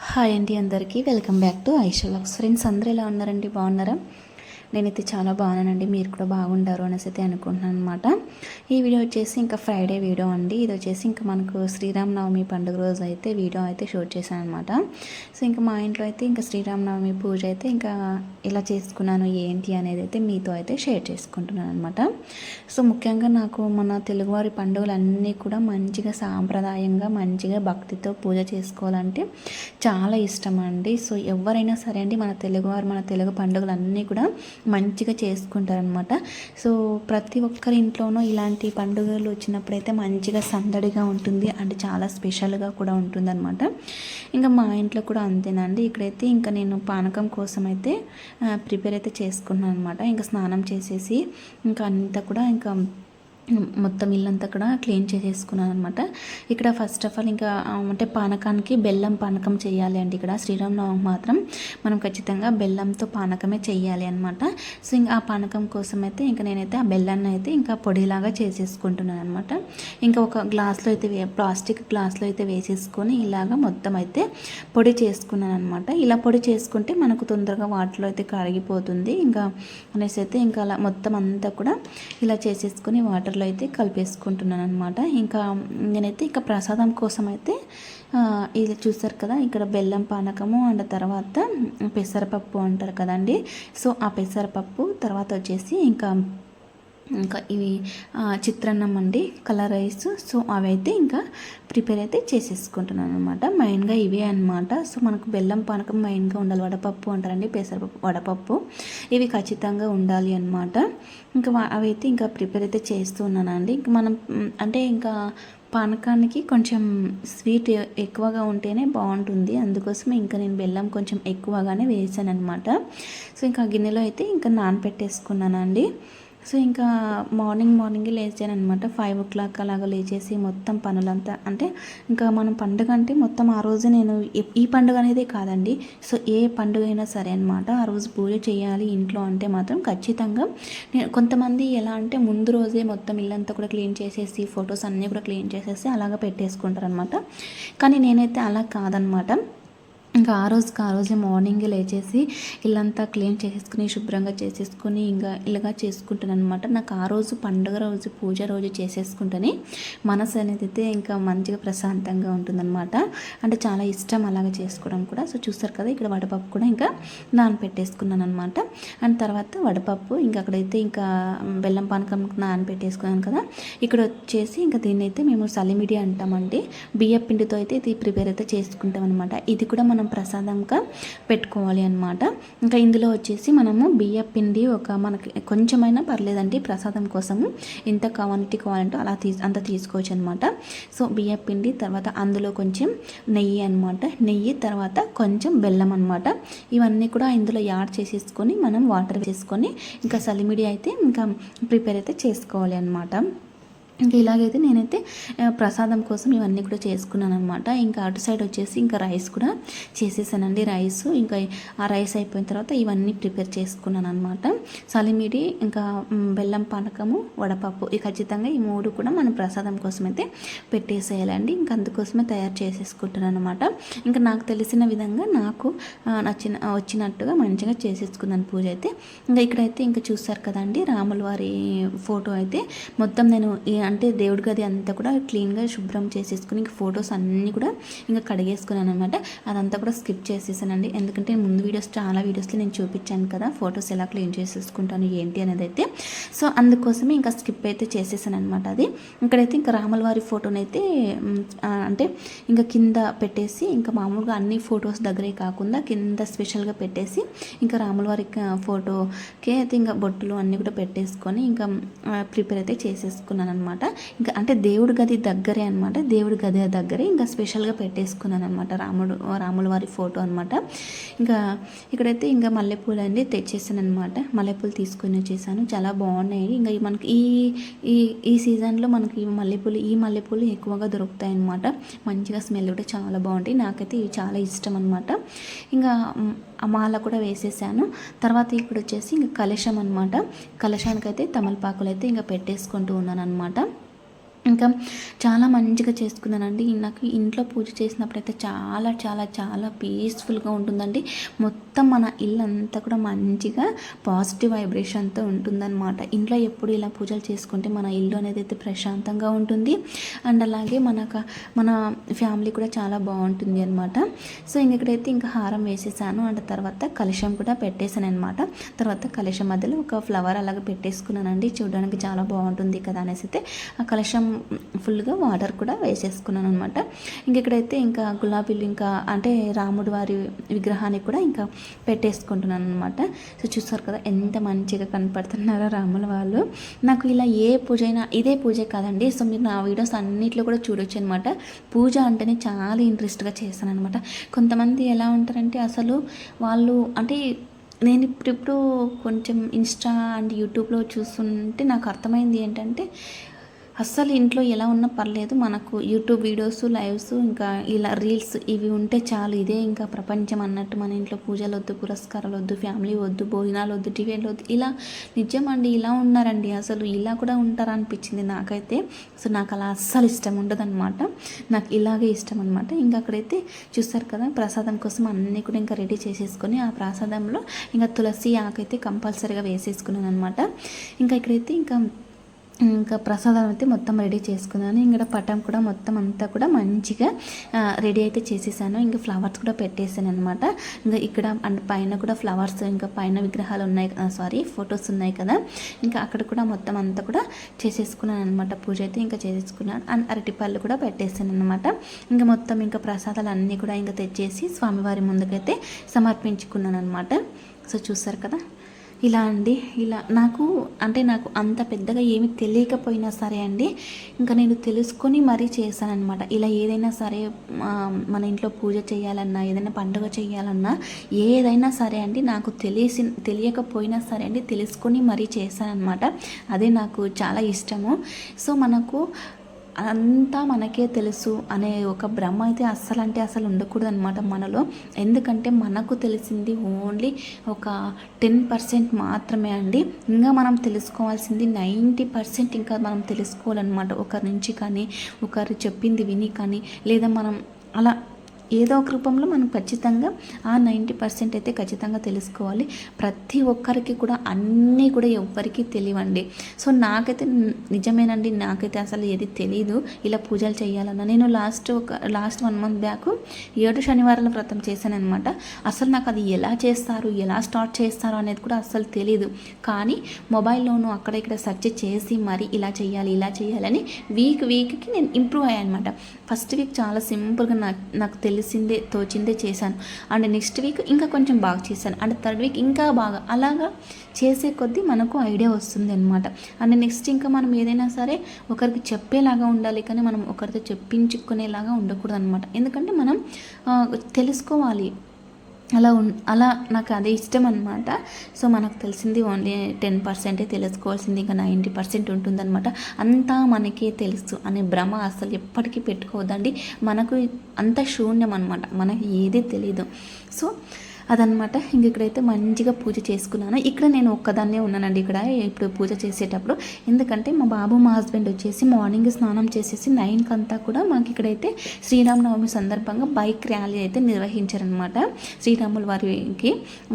Hi అండి, అందరికీ welcome back to Aisha vlogs. Friends, అందరూ ఎలా ఉన్నారండి? బాగున్నారా? నేనైతే చాలా బాగున్నానండి. మీరు కూడా బాగుంటారు అనేసి అయితే అనుకుంటున్నాను అనమాట. ఈ వీడియో వచ్చేసి ఇంకా ఫ్రైడే వీడియో అండి. ఇది వచ్చేసి ఇంకా మనకు శ్రీరామనవమి పండుగ రోజు అయితే వీడియో అయితే షూట్ చేశాను అనమాట. సో ఇంకా మా ఇంట్లో అయితే ఇంకా శ్రీరామనవమి పూజ అయితే ఇంకా ఇలా చేసుకున్నాను ఏంటి అనేది అయితే మీతో అయితే షేర్ చేసుకుంటున్నాను అనమాట. సో ముఖ్యంగా నాకు మన తెలుగువారి పండుగలన్నీ కూడా మంచిగా సాంప్రదాయంగా మంచిగా భక్తితో పూజ చేసుకోవాలంటే చాలా ఇష్టం అండి. సో ఎవరైనా సరే అండి, మన తెలుగువారు మన తెలుగు పండుగలన్నీ కూడా మంచిగా చేసుకుంటారనమాట. సో ప్రతి ఒక్కరి ఇంట్లోనూ ఇలాంటి పండుగలు వచ్చినప్పుడైతే మంచిగా సందడిగా ఉంటుంది అండ్ చాలా స్పెషల్గా కూడా ఉంటుందన్నమాట. ఇంకా మా ఇంట్లో కూడా అంతేనండి. ఇక్కడైతే ఇంకా నేను పానకం కోసం అయితే ప్రిపేర్ అయితే చేసుకున్నాను అనమాట. ఇంకా స్నానం చేసేసి ఇంకా అంతా కూడా ఇంకా మొత్తం ఇల్లంతా కూడా క్లీన్ చేసేసుకున్నాను అనమాట. ఇక్కడ ఫస్ట్ ఆఫ్ ఆల్ ఇంకా అంటే పానకానికి బెల్లం పానకం చేయాలి అండి. ఇక్కడ శ్రీరామనవమి మాత్రం మనం ఖచ్చితంగా బెల్లంతో పానకమే చేయాలి అనమాట. సో ఇంకా ఆ పానకం కోసం అయితే ఇంకా నేనైతే ఆ బెల్లాన్ని అయితే ఇంకా పొడిలాగా చేసేసుకుంటున్నాను అనమాట. ఇంకా ఒక గ్లాస్లో అయితే ప్లాస్టిక్ గ్లాస్లో అయితే వేసేసుకొని ఇలాగా మొత్తం అయితే పొడి చేసుకున్నాను అనమాట. ఇలా పొడి చేసుకుంటే మనకు తొందరగా వాటిలో అయితే కరిగిపోతుంది ఇంకా అనేసి అయితే ఇంకా అలా మొత్తం అంతా కూడా ఇలా చేసేసుకొని వాటర్లో అయితే కలిపేసుకుంటున్నాను అనమాట. ఇంకా నేనైతే ఇంకా ప్రసాదం కోసం అయితే ఇది చూసారు కదా, ఇక్కడ బెల్లం పానకము అండ్ తర్వాత పెసరపప్పు అంటారు కదండి. సో ఆ పెసరపప్పు తర్వాత వచ్చేసి ఇంకా ఇవి చిత్రాన్నం అండి, కలర్ రైస్. సో అవి అయితే ఇంకా ప్రిపేర్ అయితే చేసేసుకుంటున్నాను అనమాట. మెయిన్గా ఇవే అనమాట. సో మనకు బెల్లం పానకం మెయిన్గా ఉండాలి. వడపప్పు అంటారండి, పెసరపప్పు వడపప్పు, ఇవి ఖచ్చితంగా ఉండాలి అనమాట. ఇంకా అవి అయితే ఇంకా ప్రిపేర్ అయితే చేస్తూ ఉన్నానండి. ఇంకా మనం అంటే ఇంకా పానకానికి కొంచెం స్వీట్ ఎక్కువగా ఉంటేనే బాగుంటుంది. అందుకోసమే ఇంకా నేను బెల్లం కొంచెం ఎక్కువగానే వేసాను అనమాట. సో ఇంకా గిన్నెలో అయితే ఇంకా నానపెట్టేసుకున్నానండి. సో ఇంకా మార్నింగే లేచాను అనమాట. 5 o'clock అలాగా లేచేసి మొత్తం పనులంతా అంటే ఇంకా మనం పండుగ అంటే మొత్తం ఆ రోజు నేను ఈ పండుగ అనేది కాదండి. సో ఏ పండుగ అయినా సరే అనమాట, ఆ రోజు పూజ చేయాలి ఇంట్లో అంటే మాత్రం ఖచ్చితంగా కొంతమంది ఎలా అంటే ముందు రోజే మొత్తం ఇల్లంతా కూడా క్లీన్ చేసేసి ఫొటోస్ అన్నీ కూడా క్లీన్ చేసేసి అలాగా పెట్టేసుకుంటారు అనమాట. కానీ నేనైతే అలా కాదనమాట. ఇంకా ఆ రోజే మార్నింగే లేచేసి ఇల్లంతా క్లీన్ చేసేసుకుని శుభ్రంగా చేసేసుకొని ఇంకా ఇలాగా చేసుకుంటాను అనమాట. నాకు ఆ రోజు పండుగ రోజు పూజ రోజు చేసేసుకుంటేనే మనసు అనేది అయితే ఇంకా మంచిగా ప్రశాంతంగా ఉంటుందన్నమాట. అంటే చాలా ఇష్టం అలాగా చేసుకోవడం కూడా. సో చూస్తారు కదా, ఇక్కడ వడపప్పు కూడా ఇంకా నానపెట్టేసుకున్నాను అనమాట. అండ్ తర్వాత వడపప్పు ఇంకా అక్కడైతే ఇంకా బెల్లం పానకం నానపెట్టేసుకున్నాను కదా. ఇక్కడ వచ్చేసి ఇంకా దీన్ని అయితే మేము సలిమిడి అంటామండి. బియ్య పిండితో అయితే ఇది ప్రిపేర్ అయితే చేసుకుంటాం అనమాట. ఇది కూడా మనం ప్రసాదంగా పెట్టుకోవాలి అనమాట. ఇంకా ఇందులో వచ్చేసి మనము బియ్య పిండి మనకి కొంచెమైనా పర్లేదండి, ప్రసాదం కోసము ఎంత క్వాంటిటీ కావాలంటే అలా అంత తీసుకోవచ్చు అనమాట. సో బియ్య పిండి తర్వాత అందులో కొంచెం నెయ్యి అనమాట, నెయ్యి తర్వాత కొంచెం బెల్లం అనమాట. ఇవన్నీ కూడా ఇందులో యాడ్ చేసేసుకొని మనం వాటర్ వేసుకొని ఇంకా సలిమిడి అయితే ఇంకా ప్రిపేర్ అయితే చేసుకోవాలి అనమాట. ఇంకా ఇలాగైతే నేనైతే ప్రసాదం కోసం ఇవన్నీ కూడా చేసుకున్నాను అనమాట. ఇంకా అటు సైడ్ వచ్చేసి ఇంకా రైస్ కూడా చేసేసానండి. ఇంకా ఆ రైస్ అయిపోయిన తర్వాత ఇవన్నీ ప్రిపేర్ చేసుకున్నాను అనమాట. సలిమిడి ఇంకా బెల్లం పానకము వడపప్పు ఖచ్చితంగా ఈ 3 కూడా మనం ప్రసాదం కోసం అయితే పెట్టేసేయాలండి. ఇంకా అందుకోసమే తయారు చేసేసుకుంటున్నాను అనమాట. ఇంకా నాకు తెలిసిన విధంగా నాకు వచ్చినట్టుగా మంచిగా చేసేసుకున్నాను పూజ అయితే. ఇంకా ఇక్కడైతే ఇంకా చూస్తారు కదండి, రాముల వారి ఫోటో అయితే మొత్తం నేను అంటే దేవుడి గది అంతా కూడా క్లీన్గా శుభ్రం చేసేసుకుని ఇంకా ఫొటోస్ అన్నీ కూడా ఇంకా కడిగేసుకున్నాను అనమాట. అదంతా కూడా స్కిప్ చేసేసానండి. ఎందుకంటే ముందు చాలా వీడియోస్లో నేను చూపించాను కదా ఫొటోస్ ఎలా క్లీన్ చేసేసుకుంటాను ఏంటి అనేది అయితే. సో అందుకోసమే ఇంకా స్కిప్ అయితే చేసేసాను అనమాట. అది ఇక్కడైతే ఇంకా రాముల వారి ఫోటోనైతే అంటే ఇంకా కింద పెట్టేసి ఇంకా మామూలుగా అన్ని ఫొటోస్ దగ్గరే కాకుండా కింద స్పెషల్గా పెట్టేసి ఇంకా రాముల వారి ఫోటోకి అయితే ఇంకా బొట్టులు అన్నీ కూడా పెట్టేసుకొని ఇంకా ప్రిపేర్ అయితే చేసేసుకున్నాను అనమాట. ఇంకా అంటే దేవుడి గది దగ్గరే అనమాట. దేవుడి గది దగ్గరే ఇంకా స్పెషల్గా పెట్టేసుకున్నాను అనమాట రాముల వారి ఫోటో అనమాట. ఇంకా ఇక్కడైతే ఇంకా మల్లెపూలు అండి తెచ్చేసాను అనమాట. మల్లెపూలు తీసుకొని వచ్చేసాను, చాలా బాగున్నాయి. ఇంకా మనకి ఈ సీజన్లో మనకి ఈ మల్లెపూలు ఎక్కువగా దొరుకుతాయి అనమాట. మంచిగా స్మెల్ కూడా చాలా బాగుంటాయి. నాకైతే ఇవి చాలా ఇష్టం అనమాట. ఇంకా మాల కూడా వేసేసాను. తర్వాత ఇక్కడ వచ్చేసి ఇంకా కలశం అనమాట. కలశానికైతే తమలపాకులు అయితే ఇంకా పెట్టేసుకుంటూ ఉన్నాను అనమాట. ఇంకా చాలా మంచిగా చేసుకున్నానండి. నాకు ఇంట్లో పూజ చేసినప్పుడైతే చాలా చాలా చాలా పీస్ఫుల్గా ఉంటుందండి. మొత్తం మన ఇల్లంతా కూడా మంచిగా పాజిటివ్ వైబ్రేషన్తో ఉంటుందన్నమాట. ఇంట్లో ఎప్పుడు ఇలా పూజలు చేసుకుంటే మన ఇల్లు అనేది అయితే ప్రశాంతంగా ఉంటుంది. అండ్ అలాగే మన ఫ్యామిలీ కూడా చాలా బాగుంటుంది అనమాట. సో ఇక్కడైతే ఇంకా హారం వేసేసాను. అండ్ తర్వాత కలశం కూడా పెట్టేశాను అనమాట. తర్వాత కలశం మధ్యలో ఒక ఫ్లవర్ అలాగే పెట్టేసుకున్నానండి. చూడడానికి చాలా బాగుంటుంది కదా అనేసి అయితే ఆ కలశం ఫుల్గా వాటర్ కూడా వేసేసుకున్నాను అనమాట. ఇక్కడైతే ఇంకా గులాబీలు ఇంకా అంటే రాముడి వారి విగ్రహాన్ని కూడా ఇంకా పెట్టేసుకుంటున్నాను అనమాట. సో చూస్తారు కదా ఎంత మంచిగా కనపడుతున్నారో రాముల వాళ్ళు. నాకు ఇలా ఏ పూజ అయినా ఇదే పూజే కాదండి. సో మీరు నా వీడియోస్ అన్నిట్లో కూడా చూడొచ్చు అనమాట. పూజ అంటేనే చాలా ఇంట్రెస్ట్గా చేస్తాను అనమాట. కొంతమంది ఎలా ఉంటారంటే అసలు వాళ్ళు అంటే నేను ఇప్పుడు కొంచెం ఇన్స్టా అండ్ యూట్యూబ్లో చూస్తుంటే నాకు అర్థమైంది ఏంటంటే అస్సలు ఇంట్లో ఎలా ఉన్నా పర్లేదు, మనకు యూట్యూబ్ వీడియోస్ లైవ్స్ ఇంకా ఇలా రీల్స్ ఇవి ఉంటే చాలు, ఇదే ఇంకా ప్రపంచం అన్నట్టు. మన ఇంట్లో పూజలు వద్దు, పురస్కారాలు వద్దు, ఫ్యామిలీ వద్దు, భోజనాలు వద్దు, టిఫిన్లు వద్దు, ఇలా నిజమండి ఇలా ఉన్నారండి. అసలు ఇలా కూడా ఉంటారా అనిపించింది నాకైతే. సో నాకు అలా అస్సలు ఇష్టం ఉండదు అనమాట. నాకు ఇలాగే ఇష్టం అనమాట. ఇంకా అక్కడైతే చూస్తారు కదా ప్రసాదం కోసం అన్నీ కూడా ఇంకా రెడీ చేసేసుకొని ఆ ప్రసాదంలో ఇంకా తులసి ఆకైతే కంపల్సరీగా వేసేసుకున్నాను అనమాట. ఇంకా ఇక్కడైతే ఇంకా ప్రసాదం అయితే మొత్తం రెడీ చేసుకున్నాను. ఇంకా పటం కూడా మొత్తం అంతా కూడా మంచిగా రెడీ అయితే చేసేసాను. ఇంకా ఫ్లవర్స్ కూడా పెట్టేసాను అనమాట. ఇంకా ఇక్కడ అండ్ పైన కూడా ఫ్లవర్స్ ఇంకా పైన విగ్రహాలు ఉన్నాయి, ఫొటోస్ ఉన్నాయి కదా, ఇంకా అక్కడ కూడా మొత్తం అంతా కూడా చేసేసుకున్నాను అనమాట. పూజ అయితే ఇంకా చేసేసుకున్నాను. అండ్ అరటిపళ్ళు కూడా పెట్టేసాను అనమాట. ఇంకా మొత్తం ఇంకా ప్రసాదాలు అన్నీ కూడా ఇంకా తెచ్చేసి స్వామివారి ముందుకైతే సమర్పించుకున్నాను అనమాట. సో చూసారు కదా ఇలా అండి. ఇలా నాకు అంత పెద్దగా ఏమి తెలియకపోయినా సరే అండి, ఇంకా నేను తెలుసుకొని మరీ చేశానన్నమాట. ఇలా ఏదైనా సరే మన ఇంట్లో పూజ చేయాలన్నా, ఏదైనా పండుగ చేయాలన్నా, ఏదైనా సరే అండి నాకు తెలియకపోయినా సరే అండి తెలుసుకొని మరీ చేశానన్నమాట. అదే నాకు చాలా ఇష్టము. సో మనకు అంతా మనకే తెలుసు అనే ఒక భ్రమ అయితే అస్సలు ఉండకూడదు అనమాట మనలో. ఎందుకంటే మనకు తెలిసింది ఓన్లీ ఒక 10% మాత్రమే అండి. ఇంకా మనం తెలుసుకోవాల్సింది 90% ఇంకా మనం తెలుసుకోవాలన్నమాట. ఒకరి నుంచి కానీ, ఒకరు చెప్పింది విని కానీ, లేదా మనం అలా ఏదో ఒక రూపంలో మనం ఖచ్చితంగా ఆ 90% అయితే ఖచ్చితంగా తెలుసుకోవాలి. ప్రతి ఒక్కరికి కూడా అన్నీ కూడా ఎవ్వరికీ తెలియండి. సో నాకైతే నిజమేనండి, నాకైతే అసలు ఏది తెలీదు ఇలా పూజలు చేయాలన్నా. నేను లాస్ట్ 1 month బ్యాక్ 7 శనివారాల వ్రతం చేశాను అనమాట. అసలు నాకు అది ఎలా చేస్తారు, ఎలా స్టార్ట్ చేస్తారు అనేది కూడా అస్సలు తెలీదు. కానీ మొబైల్లోనూ అక్కడ ఇక్కడ సెర్చ్ చేసి మరి ఇలా చేయాలని వీక్కి నేను ఇంప్రూవ్ అయ్యాను అనమాట. ఫస్ట్ వీక్ చాలా సింపుల్గా నాకు తోచిందే చేశాను. అండ్ నెక్స్ట్ వీక్ ఇంకా కొంచెం బాగా చేశాను. అండ్ థర్డ్ వీక్ ఇంకా బాగా, అలాగా చేసే కొద్దీ మనకు ఐడియా వస్తుంది అనమాట. అండ్ నెక్స్ట్ ఇంకా మనం ఏదైనా సరే ఒకరికి చెప్పేలాగా ఉండాలి, కానీ మనం ఒకరితో చెప్పించుకునేలాగా ఉండకూడదు అనమాట. ఎందుకంటే మనం తెలుసుకోవాలి. అలా నాకు అదే ఇష్టం అనమాట. సో మనకు తెలిసింది ఓన్లీ 10% తెలుసుకోవాల్సింది ఇంకా 90% ఉంటుందన్నమాట. అంతా మనకే తెలుసు అనే భ్రమ అసలు ఎప్పటికీ పెట్టుకోవద్దండి. మనకు అంత శూన్యం అనమాట, మనకి ఏది తెలీదు. సో అదనమాట. ఇక్కడైతే మంచిగా పూజ చేసుకున్నాను. ఇక్కడ నేను ఒక్కదాన్నే ఉన్నానండి ఇక్కడ ఇప్పుడు పూజ చేసేటప్పుడు. ఎందుకంటే మా బాబు మా హస్బెండ్ వచ్చేసి మార్నింగ్ స్నానం చేసేసి 9కి అంతా కూడా మాకు ఇక్కడైతే శ్రీరామనవమి సందర్భంగా బైక్ ర్యాలీ అయితే నిర్వహించారనమాట. శ్రీరాముల వారికి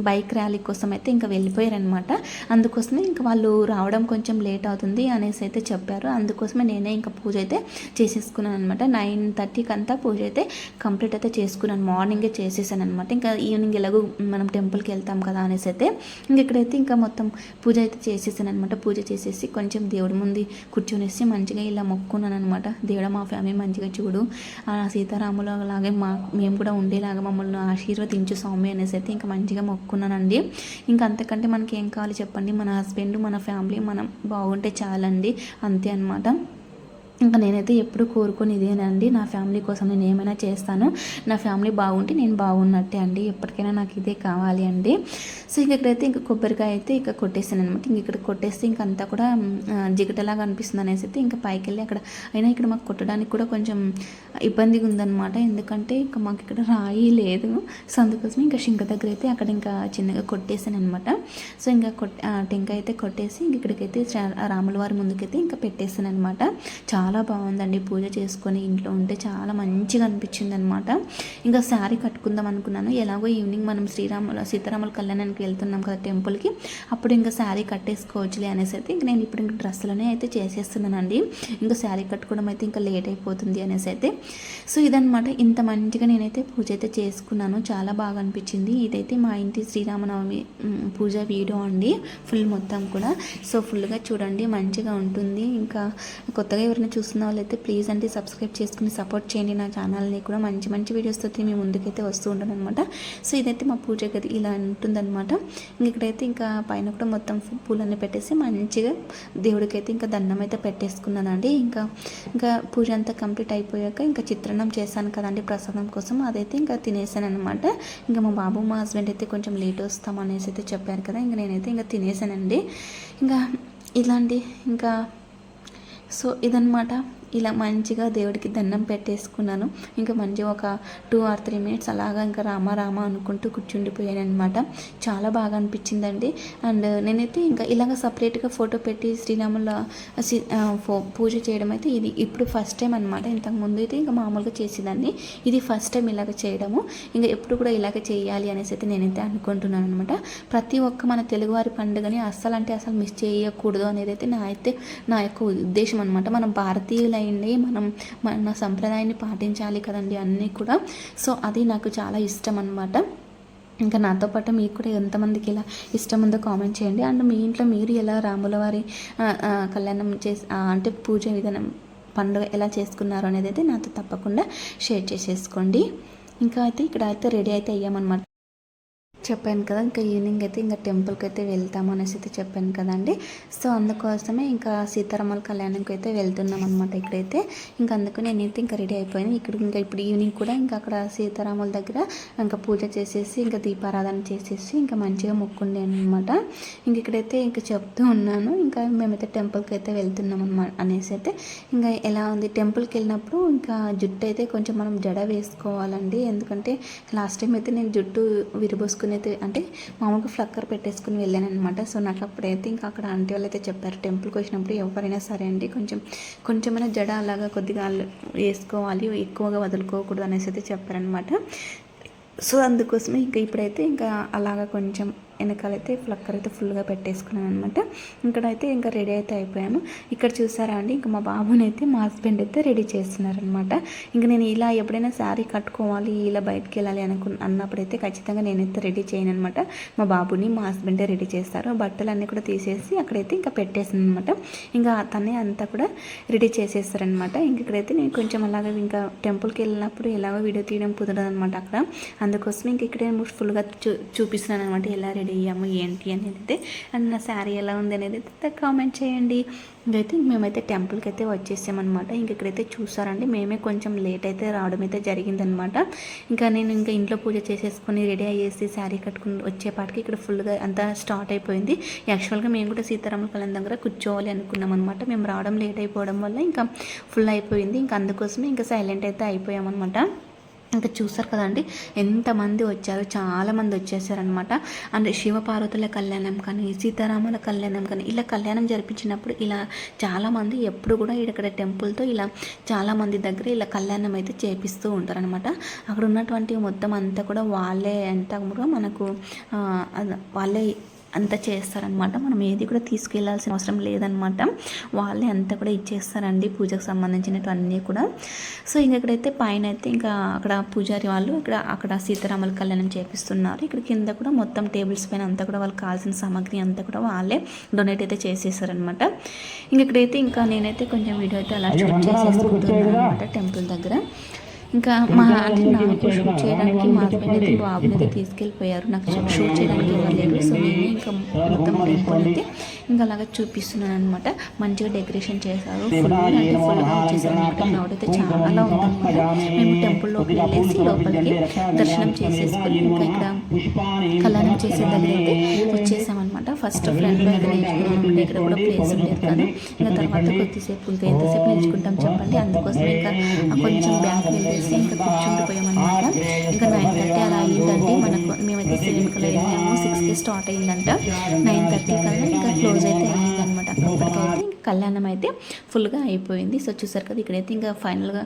బైక్ ర్యాలీ కోసం అయితే ఇంకా వెళ్ళిపోయారనమాట. అందుకోసమే ఇంకా వాళ్ళు రావడం కొంచెం లేట్ అవుతుంది అనేసి అయితే చెప్పారు. అందుకోసమే నేనే ఇంకా పూజ అయితే చేసేసుకున్నాను అనమాట. 9:30కి అంతా పూజ అయితే కంప్లీట్ అయితే చేసుకున్నాను. మార్నింగే చేసేసాను అనమాట. ఇంకా ఈవినింగ్ ఎలాగో మనం టెంపుల్కి వెళ్తాం కదా అనేసి అయితే ఇక్కడైతే ఇంకా మొత్తం పూజ అయితే చేసేసాను అనమాట. పూజ చేసేసి కొంచెం దేవుడి ముందు కూర్చొనేసి మంచిగా ఇలా మొక్కున్నాను అనమాట. దేవుడు మా ఫ్యామిలీ మంచిగా చూడు, సీతారాములు అలాగే మేము కూడా ఉండేలాగా మమ్మల్ని ఆశీర్వదించు స్వామి అనేసి అయితే ఇంకా మంచిగా మొక్కున్నానండి. ఇంకా అంతకంటే మనకి ఏం కావాలి చెప్పండి, మన హస్బెండ్ మన ఫ్యామిలీ మనం బాగుంటే చాలండి, అంతే అనమాట. ఇంకా నేనైతే ఎప్పుడు కోరుకొని ఇదేనండి, నా ఫ్యామిలీ కోసం నేను ఏమైనా చేస్తాను, నా ఫ్యామిలీ బాగుంటే నేను బాగున్నట్టే అండి, ఎప్పటికైనా నాకు ఇదే కావాలి అండి. సో ఇంక ఇక్కడైతే ఇంకా కొబ్బరికాయ అయితే ఇక కొట్టేసాను అనమాట. ఇంక ఇక్కడ కొట్టేస్తే ఇంక అంతా కూడా జిగటలాగా అనిపిస్తుంది అనేసి అయితే ఇంకా పైకి వెళ్ళి అక్కడ అయినా ఇక్కడ మాకు కొట్టడానికి కూడా కొంచెం ఇబ్బందిగా ఉందన్నమాట. ఎందుకంటే ఇంకా మాకు ఇక్కడ రాయి లేదు. సో అందుకోసం ఇంకా శంఖ దగ్గర అయితే అక్కడ ఇంకా చిన్నగా కొట్టేసాను అనమాట. సో ఇంకా టెంకాయ అయితే కొట్టేసి ఇంక ఇక్కడికైతే రాముల వారి ముందుకైతే ఇంకా పెట్టేసాను అనమాట. చాలా బాగుందండి పూజ చేసుకొని ఇంట్లో ఉంటే చాలా మంచిగా అనిపించింది అనమాట. ఇంకా శారీ కట్టుకుందాం అనుకున్నాను. ఎలాగో ఈవినింగ్ మనం సీతారాముల కళ్యాణానికి వెళ్తున్నాం కదా టెంపుల్కి, అప్పుడు ఇంకా శారీ కట్టేసుకోవచ్చులే అనేసి అయితే ఇంక నేను ఇప్పుడు ఇంకా డ్రెస్సులోనే అయితే చేసేస్తున్నానండి. ఇంకా శారీ కట్టుకోవడం అయితే ఇంకా లేట్ అయిపోతుంది అనేసి అయితే. సో ఇదనమాట, ఇంత మంచిగా నేనైతే పూజ అయితే చేసుకున్నాను. చాలా బాగా అనిపించింది. ఇదైతే మా ఇంటి శ్రీరామనవమి పూజ వీడియో అండి, ఫుల్ మొత్తం కూడా. సో ఫుల్గా చూడండి, మంచిగా ఉంటుంది. ఇంకా కొత్తగా ఎవరైనా చూస్తున్న వాళ్ళైతే ప్లీజ్ అంటే సబ్స్క్రైబ్ చేసుకుని సపోర్ట్ చేయండి. నా ఛానల్ని కూడా మంచి మంచి వీడియోస్ తోటి మీ ముందుకైతే వస్తూ ఉంటాను అనమాట. సో ఇదైతే మా పూజ గది ఇలా ఉంటుందన్నమాట. ఇక్కడైతే ఇంకా పైన కూడా మొత్తం పూలన్నీ పెట్టేసి మంచిగా దేవుడికైతే ఇంకా దండం అయితే పెట్టేసుకున్నానండి. ఇంకా పూజ అంతా కంప్లీట్ అయిపోయాక ఇంకా చిత్రాన్నం చేశాను కదండి ప్రసాదం కోసం, అదైతే ఇంకా తినేసాను అనమాట. ఇంకా మా బాబు మా హస్బెండ్ అయితే కొంచెం లేట్ వస్తాం అనేసి అయితే చెప్పారు కదా, ఇంకా నేనైతే ఇంకా తినేసానండి. ఇంకా ఇలాంటి ఇంకా సో ఇదనమాట, ఇలా మంచిగా దేవుడికి దండం పెట్టేసుకున్నాను. ఇంకా మంచిగా ఒక 2 or 3 minutes అలాగా ఇంకా రామ రామ అనుకుంటూ కూర్చుండిపోయాను అనమాట. చాలా బాగా అనిపించిందండి. అండ్ నేనైతే ఇంకా ఇలాగ సపరేట్గా ఫోటో పెట్టి శ్రీరాముల పూజ చేయడం అయితే ఇది ఇప్పుడు ఫస్ట్ టైం అనమాట. ఇంతకుముందు అయితే ఇంకా మామూలుగా చేసేదాన్ని, ఇది ఫస్ట్ టైం ఇలాగ చేయడము. ఇంకా ఎప్పుడు కూడా ఇలాగ చేయాలి అనేసి అయితే నేనైతే అనుకుంటున్నాను అనమాట. ప్రతి ఒక్క మన తెలుగువారి పండుగని అస్సలు మిస్ చేయకూడదు అనేది అయితే నా యొక్క ఉద్దేశం అనమాట. మనం భారతీయుల మనం మన సంప్రదాయాన్ని పాటించాలి కదండి అన్నీ కూడా. సో అది నాకు చాలా ఇష్టం అనమాట. ఇంకా నాతో పాటు మీకు కూడా ఎంతమందికి ఇలా ఇష్టం ఉందో కామెంట్ చేయండి. అండ్ మీ ఇంట్లో మీరు ఎలా రాముల వారి కళ్యాణం అంటే పూజ విధానం పండుగ ఎలా చేసుకున్నారు అనేది అయితే నాతో తప్పకుండా షేర్ చేసేసుకోండి. ఇంకా అయితే ఇక్కడ అయితే రెడీ అయితే అయ్యామన్నమాట. చెప్పాను కదా, ఇంకా ఈవినింగ్ అయితే ఇంకా టెంపుల్కి అయితే వెళ్తాము అనేసి అయితే చెప్పాను కదండి. సో అందుకోసమే ఇంకా సీతారాముల కళ్యాణంకి అయితే వెళ్తున్నాం అనమాట. ఇక్కడైతే ఇంకా అందుకు నేనైతే ఇంకా రెడీ అయిపోయాను. ఇంకా ఇప్పుడు ఈవినింగ్ కూడా ఇంకా అక్కడ సీతారాముల దగ్గర ఇంకా పూజ చేసేసి ఇంకా దీపారాధన చేసేసి ఇంకా మంచిగా మొక్కుండాను అనమాట. ఇంక ఇక్కడైతే ఇంకా చెప్తూ ఉన్నాను, ఇంకా మేమైతే టెంపుల్కి అయితే వెళ్తున్నాం అనమాట అనేసి అయితే. ఇంకా ఎలా ఉంది టెంపుల్కి వెళ్ళినప్పుడు ఇంకా జుట్టు అయితే కొంచెం మనం జడ వేసుకోవాలండి. ఎందుకంటే లాస్ట్ టైం అయితే నేను జుట్టు విరబోసుకునే అయితే అంటే మామూలుగా ఫ్లక్కర్ పెట్టేసుకుని వెళ్ళాను అనమాట. సో నాకు అప్పుడైతే ఇంకా అక్కడ ఆంటీ వాళ్ళు అయితే చెప్పారు, టెంపుల్కి వచ్చినప్పుడు ఎవరైనా సరే అండి కొంచెమైనా జడ అలాగా కొద్దిగా వేసుకోవాలి, ఎక్కువగా వదులుకోకూడదు అనేసి అయితే చెప్పారనమాట. సో అందుకోసమే ఇంకా ఇప్పుడైతే ఇంకా అలాగా కొంచెం వెనకాలైతే ఫ్లక్కర్ అయితే ఫుల్గా పెట్టేసుకున్నాను అనమాట. ఇక్కడైతే ఇంకా రెడీ అయితే అయిపోయాము. ఇక్కడ చూసారా అండి, ఇంకా మా బాబుని అయితే మా హస్బెండ్ అయితే రెడీ చేస్తున్నారనమాట. ఇంకా నేను ఇలా ఎప్పుడైనా శారీ కట్టుకోవాలి, ఇలా బయటకు వెళ్ళాలి అన్నప్పుడైతే ఖచ్చితంగా నేనైతే రెడీ చేయను అనమాట. మా బాబుని మా హస్బెండే రెడీ చేస్తారు. బట్టలన్నీ కూడా తీసేసి అక్కడైతే ఇంకా పెట్టేసాను అనమాట. ఇంకా తనే అంతా కూడా రెడీ చేసేస్తారనమాట. ఇంక ఇక్కడైతే నేను కొంచెం అలాగా ఇంకా టెంపుల్కి వెళ్ళినప్పుడు ఎలాగో వీడియో తీయడం కుదరదు అనమాట అక్కడ. అందుకోసం ఇంక ఇక్కడే ఫుల్గా చూపిస్తున్నాను అనమాట ఎలా రెడీ అయ్యాము ఏంటి అనేది అయితే. అండ్ నా శారీ ఎలా ఉంది అనేది అయితే కామెంట్ చేయండి. ఇంకైతే మేమైతే టెంపుల్కి అయితే వచ్చేసామన్నమాట. ఇంక ఇక్కడైతే చూసారండి, మేమే కొంచెం లేట్ అయితే రావడం అయితే జరిగిందనమాట. ఇంకా నేను ఇంకా ఇంట్లో పూజ చేసేసుకొని రెడీ అయ్యేసి శారీ కట్టుకుని వచ్చేపాటికి ఇక్కడ ఫుల్గా అంతా స్టార్ట్ అయిపోయింది. యాక్చువల్గా మేము కూడా సీతారాముల కళ్యాణం దగ్గర కూర్చోవాలి అనుకున్నాం అనమాట. మేము రావడం లేట్ అయిపోవడం వల్ల ఇంకా ఫుల్ అయిపోయింది. ఇంకా అందుకోసమే ఇంకా సైలెంట్ అయితే అయిపోయామన్నమాట. ఇంకా చూసారు కదండి ఎంతమంది వచ్చారు, చాలామంది వచ్చేసారనమాట. అండ్ శివపార్వతుల కళ్యాణం కానీ సీతారాముల కళ్యాణం కానీ ఇలా కళ్యాణం జరిపించినప్పుడు ఇలా చాలామంది ఎప్పుడు కూడా ఇక్కడ టెంపుల్తో ఇలా చాలామంది దగ్గర ఇలా కళ్యాణం అయితే చేపిస్తూ ఉంటారనమాట. అక్కడ ఉన్నటువంటి మొత్తం అంతా కూడా వాళ్ళే అంతా కూడా మనకు వాళ్ళే అంతా చేస్తారనమాట. మనం ఏది కూడా తీసుకెళ్లాల్సిన అవసరం లేదనమాట. వాళ్ళే అంతా కూడా ఇచ్చేస్తారండి పూజకు సంబంధించినవన్నీ కూడా. సో ఇక్కడైతే పైన అయితే ఇంకా అక్కడ పూజారి వాళ్ళు అక్కడ సీతారాముల కళ్యాణం చేపిస్తున్నారు. ఇక్కడ కింద కూడా మొత్తం టేబుల్స్ పైన అంతా కూడా వాళ్ళకి కావాల్సిన సామాగ్రి అంతా కూడా వాళ్ళే డొనేట్ అయితే చేసేసారనమాట. ఇక్కడైతే ఇంకా నేనైతే కొంచెం వీడియో అయితే అలా షూట్ చేసేసుకుంటున్నాను అనమాట టెంపుల్ దగ్గర. ఇంకా నాకు షూట్ చేయడానికి మా హస్బెండ్ అయితే బాబుని అయితే తీసుకెళ్ళిపోయారు. నాకు షూట్ చేయడానికి ఇవ్వలేదు. సో నేను ఇంకా మొత్తం టెంపుల్ అయితే ఇంకా అలాగే చూపిస్తున్నాను అనమాట. మంచిగా డెకరేషన్ చేశారు, ఫుల్గా వచ్చేసారు అనమాట. క్రౌడ్ అయితే చాలా ఉందన్నమాట. మేము టెంపుల్లోకి వెళ్ళేసి లోపలికి దర్శనం చేసేసుకొని ఇంకా ఇక్కడ కళ్యాణం చేసే దగ్గర అయితే వచ్చేసామన్నమాట. ఫస్ట్ ఫ్రంట్లో అయితే నేర్చుకున్నాను, ఇక్కడ కూడా ప్లేస్ ఉండేది కాదు. ఇంకా తర్వాత కొద్దిసేపు ఇంకా ఎంతసేపు నేర్చుకుంటాం చెప్పండి, అందుకోసం ఇంకా కొంచెం బ్యాక్ వెళ్ళేసి ఇంకా కూర్చుండిపోయామన్నమాట. ఇంకా 9:30 అలా అయ్యిందండి. మేమైతే 7కి వెళ్ళాము, 6కి స్టార్ట్ అయ్యిందంట. 9:30 కల్లా ఇంకా క్లోజ్ అయితే అయ్యిందనమాట. అప్పటికైతే ఇంకా కళ్యాణం అయితే ఫుల్గా అయిపోయింది. సో చూసారు కదా, ఇక్కడైతే ఇంకా ఫైనల్గా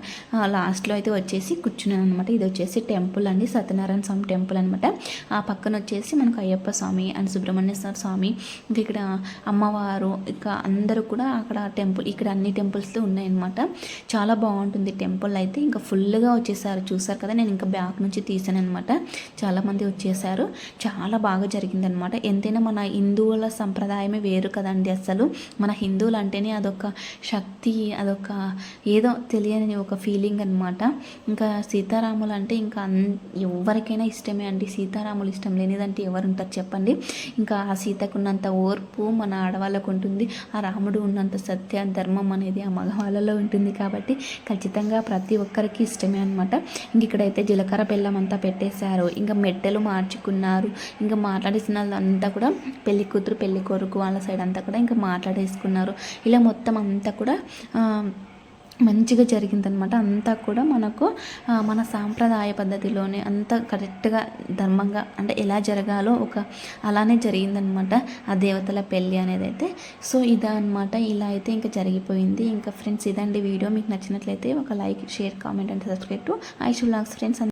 లాస్ట్లో అయితే వచ్చేసి కూర్చున్నాను అనమాట. ఇది వచ్చేసి టెంపుల్ అండి, సత్యనారాయణ స్వామి టెంపుల్ అనమాట. ఆ పక్కన వచ్చేసి మనకు అయ్యప్ప స్వామి అండ్ సుబ్రహ్మణ్య స్వామి, ఇంకా ఇక్కడ అమ్మవారు, ఇంకా అందరూ కూడా అక్కడ టెంపుల్, ఇక్కడ అన్ని టెంపుల్స్ ఉన్నాయన్నమాట. చాలా బాగుంటుంది టెంపుల్ అయితే. ఇంకా ఫుల్గా వచ్చేసారు, చూసారు కదా. నేను ఇంకా బ్యాక్ నుంచి తీసాను అనమాట. చాలామంది వచ్చేసారు, చాలా బాగా జరిగిందనమాట. ఎంతైనా మన హిందువుల సంప్రదాయమే వేరు కదండి. అసలు మన హిందువులు అంటేనే అదొక శక్తి, అదొక ఏదో తెలియని ఒక ఫీలింగ్ అనమాట. ఇంకా సీతారాములు అంటే ఇంకా ఎవరికైనా ఇష్టమే అండి. సీతారాములు ఇష్టం లేనిదంటే ఎవరు ఉంటారు చెప్పండి. ఇంకా ఆ సీతకు ఉన్నంత ఓర్పు మన ఆడవాళ్ళకు ఉంటుంది, ఆ రాముడు ఉన్నంత సత్య ధర్మం అనేది ఆ మగవాళ్ళలో ఉంటుంది. కాబట్టి ఖచ్చితంగా ప్రతి ఒక్కరికి ఇష్టమే అనమాట. ఇంక ఇక్కడైతే జీలకర్ర బెల్లం అంతా పెట్టేశారు, ఇంకా మెట్టెలు మార్చుకున్నారు. ఇంకా మాట్లాడేసిన వాళ్ళంతా కూడా పెళ్లి కూతురు పెళ్లి కొడుకు వాళ్ళ సైడ్ అంతా కూడా ఇంకా మాట్లాడేసుకున్నారు. ఇలా మొత్తం అంతా కూడా మంచిగా జరిగిందనమాట. అంతా కూడా మనకు మన సాంప్రదాయ పద్ధతిలోనే అంతా కరెక్ట్గా ధర్మంగా అంటే ఎలా జరగాలో అలానే జరిగిందనమాట ఆ దేవతల పెళ్ళి అనేది అయితే. సో ఇదా అనమాట, ఇలా అయితే ఇంకా జరిగిపోయింది. ఇంకా ఫ్రెండ్స్ ఇదండి వీడియో. మీకు నచ్చినట్లయితే ఒక like, share, comment and subscribe to Aishu vlogs friends.